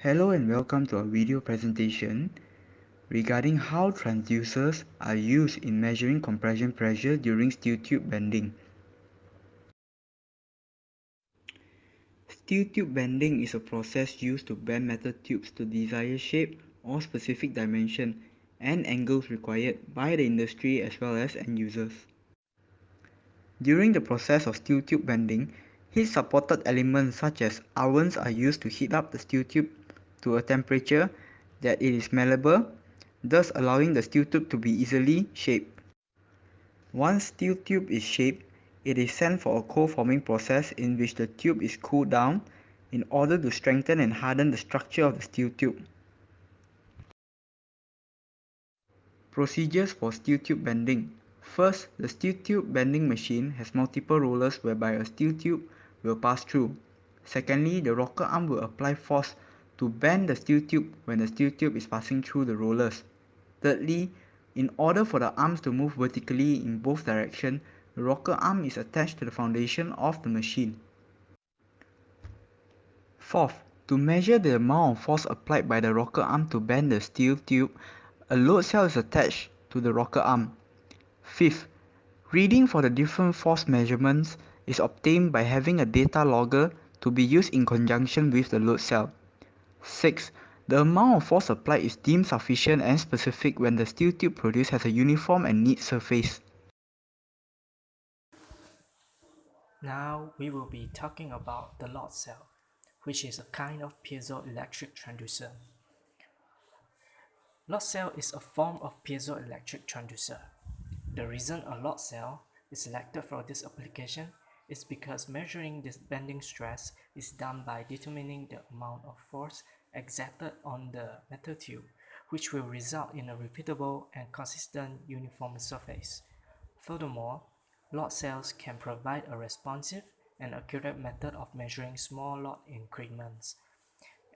Hello and welcome to our video presentation regarding how transducers are used in measuring compression pressure during steel tube bending. Steel tube bending is a process used to bend metal tubes to desired shape or specific dimension and angles required by the industry as well as end users. During the process of steel tube bending, heat-supported elements such as ovens are used to heat up the steel tube to a temperature that it is malleable, thus allowing the steel tube to be easily shaped. Once steel tube is shaped, it is sent for a cold forming process in which the tube is cooled down in order to strengthen and harden the structure of the steel tube. Procedures for steel tube bending. First, the steel tube bending machine has multiple rollers whereby a steel tube will pass through. Secondly, the rocker arm will apply force to bend the steel tube when the steel tube is passing through the rollers. Thirdly, in order for the arms to move vertically in both directions, the rocker arm is attached to the foundation of the machine. Fourth, to measure the amount of force applied by the rocker arm to bend the steel tube, a load cell is attached to the rocker arm. Fifth, reading for the different force measurements is obtained by having a data logger to be used in conjunction with the load cell. Sixth, the amount of force applied is deemed sufficient and specific when the steel tube produced has a uniform and neat surface. Now we will be talking about the load cell, which is a kind of piezoelectric transducer. Load cell is a form of piezoelectric transducer. The reason a load cell is selected for this application is because measuring this bending stress is done by determining the amount of force exerted on the metal tube, which will result in a repeatable and consistent uniform surface. Furthermore, load cells can provide a responsive and accurate method of measuring small load increments,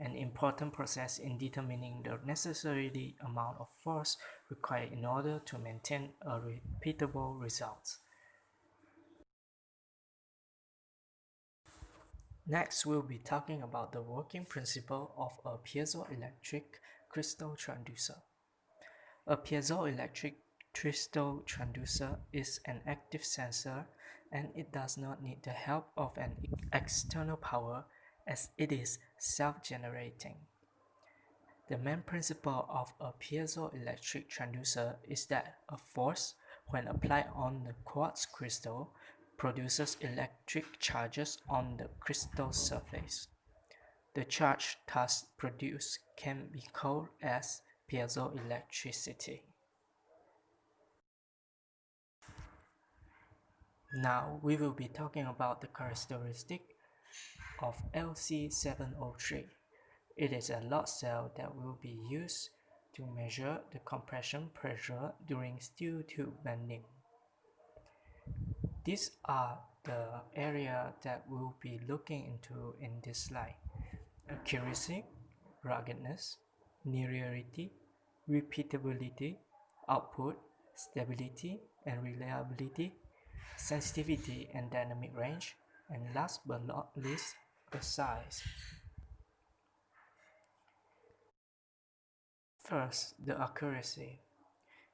an important process in determining the necessary amount of force required in order to maintain a repeatable result. Next, we'll be talking about the working principle of a piezoelectric crystal transducer. A piezoelectric crystal transducer is an active sensor and it does not need the help of an external power as it is self-generating. The main principle of a piezoelectric transducer is that a force, when applied on the quartz crystal, produces electric charges on the crystal surface. The charge thus produced can be called as piezoelectricity. Now we will be talking about the characteristic of LC703. It is a load cell that will be used to measure the compression pressure during steel tube bending. These are the area that we'll be looking into in this slide: accuracy, ruggedness, linearity, repeatability, output, stability and reliability, sensitivity and dynamic range, and last but not least, the size. First, the accuracy.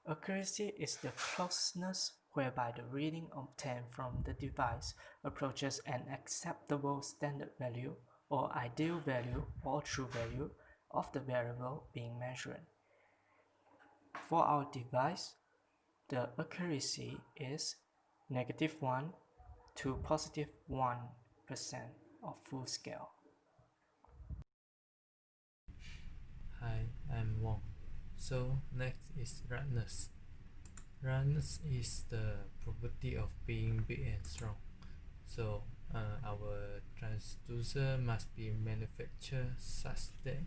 Accuracy is the closeness whereby the reading obtained from the device approaches an acceptable standard value or ideal value or true value of the variable being measured. For our device, the accuracy is -1 to +1% of full scale. Hi, I'm Wong. So next is ruggedness. Ruggedness is the property of being big and strong. So our transducer must be manufactured such that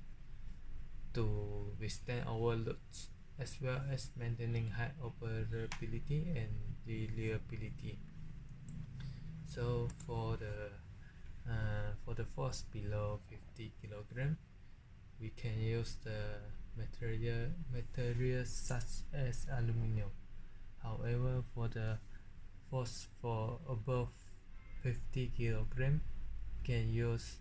to withstand overloads as well as maintaining high operability and reliability. So for the force below 50 kg, we can use the materials such as aluminum. However, for the force for above 50 kg, can use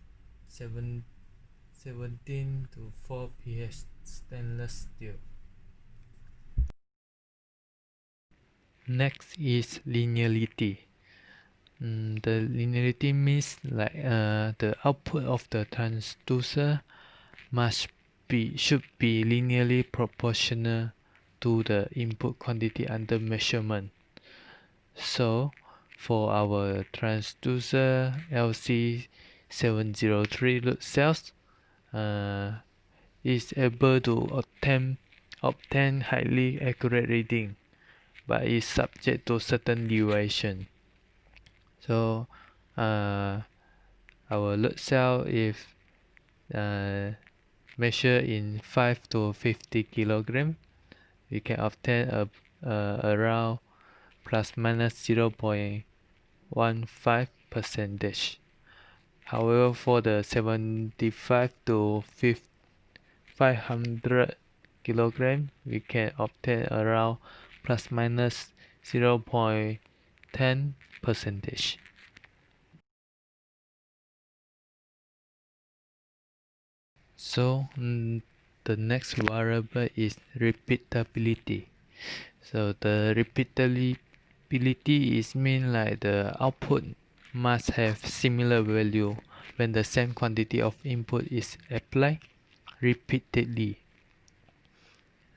17 to 4 pH stainless steel. Next is linearity. The linearity means like the output of the transducer should be linearly proportional to the input quantity under measurement. So for our transducer LC703 load cells, is able to obtain highly accurate reading, but is subject to certain deviation. So our load cell, if measured in 5 to 50 kilogram, we can obtain around plus minus 0.15 percentage. However, for the 75 to 500 kilogram, we can obtain around plus minus 0.10 percentage. So the next variable is repeatability. So the repeatability is mean like the output must have similar value when the same quantity of input is applied repeatedly.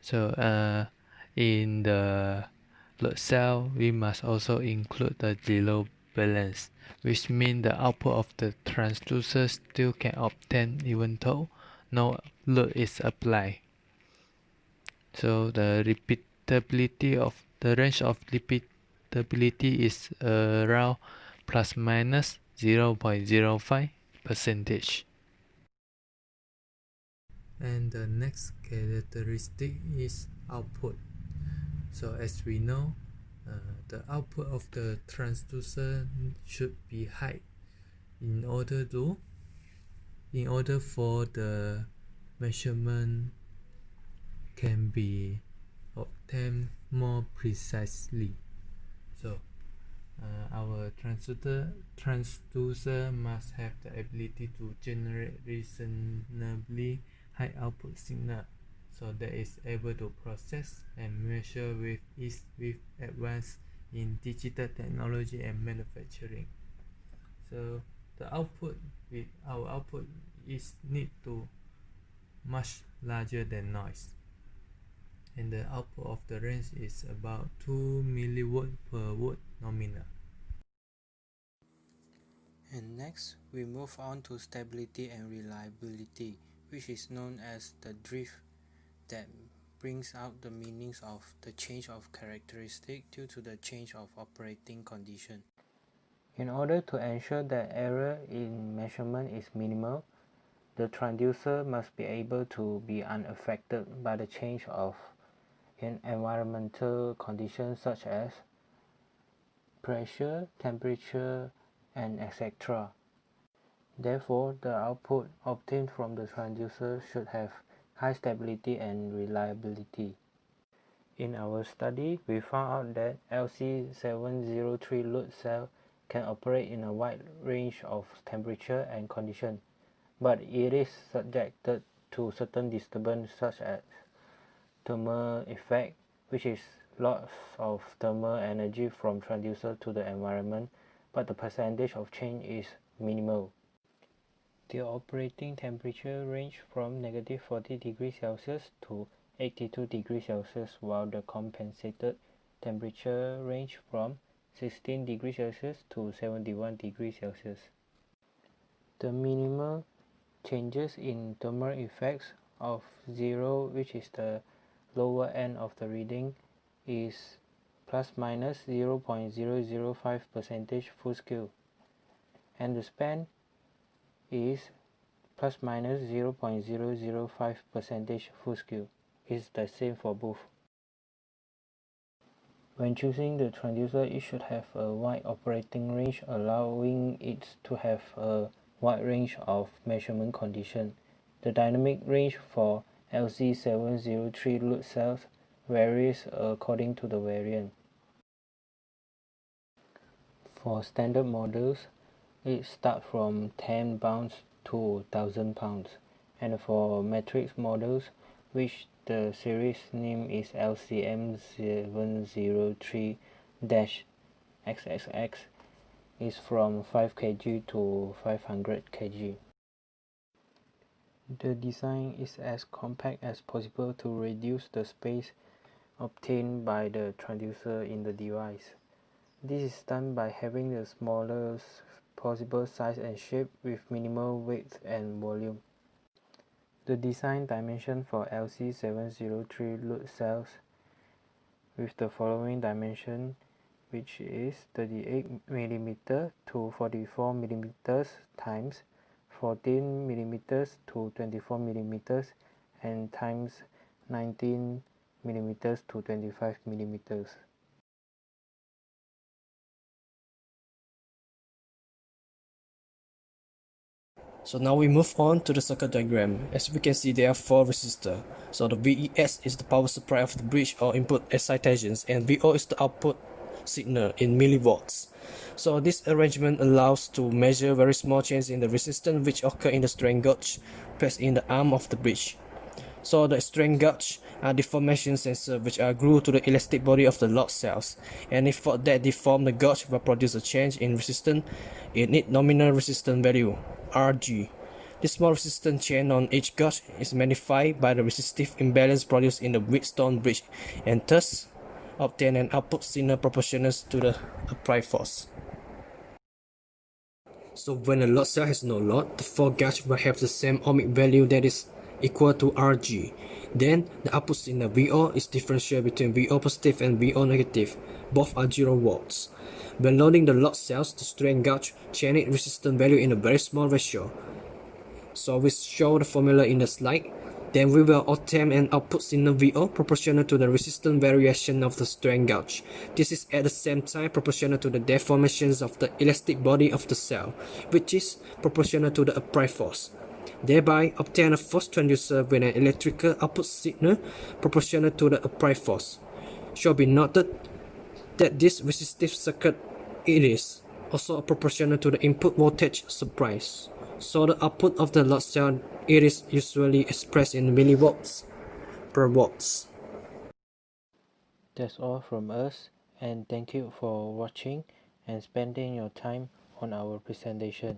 So in the load cell, we must also include the zero balance, which means the output of the transducer still can obtain even though no load is applied. So the range of repeatability is around plus minus 0.05 percentage. And the next characteristic is output. So as we know, the output of the transducer should be high in order for the measurement can be obtained more precisely. So our transducer must have the ability to generate reasonably high output signal, so that is able to process and measure with ease with advance in digital technology and manufacturing. So the output with our output is need to much larger than noise, and the output of the range is about 2 milliwatt per watt nominal. And next, we move on to stability and reliability, which is known as the drift that brings out the meanings of the change of characteristic due to the change of operating condition. In order to ensure that error in measurement is minimal, the transducer must be able to be unaffected by the change of in environmental conditions such as pressure, temperature, and etc. Therefore, the output obtained from the transducer should have high stability and reliability. In our study, we found out that LC703 load cell can operate in a wide range of temperature and conditions, but it is subjected to certain disturbance such as thermal effect, which is loss of thermal energy from transducer to the environment, but the percentage of change is minimal. The operating temperature range from negative 40 degrees Celsius to 82 degrees Celsius, while the compensated temperature range from 16 degrees Celsius to 71 degrees Celsius. The minimal changes in thermal effects of 0, which is the lower end of the reading, is plus minus 0.005 percentage full scale, and the span is plus minus 0.005 percentage full scale. Is the same for both. When choosing the transducer, it should have a wide operating range, allowing it to have a wide range of measurement conditions. The dynamic range for LC703 load cells varies according to the variant. For standard models, it starts from 10 pounds to 1000 pounds, and for matrix models, which the series name is LCM703-XXX, is from 5 kg to 500 kg. The design is as compact as possible to reduce the space obtained by the transducer in the device. This is done by having the smallest possible size and shape with minimal weight and volume. The design dimension for LC703 load cells with the following dimension, which is 38 mm to 44 mm times 14 mm to 24 mm and times 19 mm to 25 mm. So now we move on to the circuit diagram. As we can see, there are 4 resistors. So the VES is the power supply of the bridge or input excitations, and VO is the output signal in millivolts. So this arrangement allows to measure very small changes in the resistance which occur in the strain gauge placed in the arm of the bridge. So the strain gauge are deformation sensors which are glued to the elastic body of the load cells, and if that deform, the gauge will produce a change in resistance in its nominal resistance value, Rg. This small resistance change on each gauge is magnified by the resistive imbalance produced in the Wheatstone bridge, and thus obtain an output signal proportional to the applied force. So when a load cell has no load, the 4 gauges will have the same ohmic value that is equal to Rg. Then the output signal VO is differential between VO positive and VO negative. Both are 0 volts. When loading the load cells, the strain gauge change resistance value in a very small ratio. So we show the formula in the slide. Then we will obtain an output signal VO proportional to the resistance variation of the strain gauge. This is at the same time proportional to the deformations of the elastic body of the cell, which is proportional to the applied force. Thereby obtain a force transducer with an electrical output signal proportional to the applied force. Should be noted that this resistive circuit is also proportional to the input voltage supply. So the output of the load cell is usually expressed in millivolts per watts. That's all from us, and thank you for watching and spending your time on our presentation.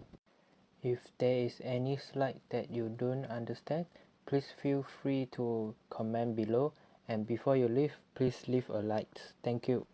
If there is any slide that you don't understand, please feel free to comment below, and before you leave, please leave a like. Thank you.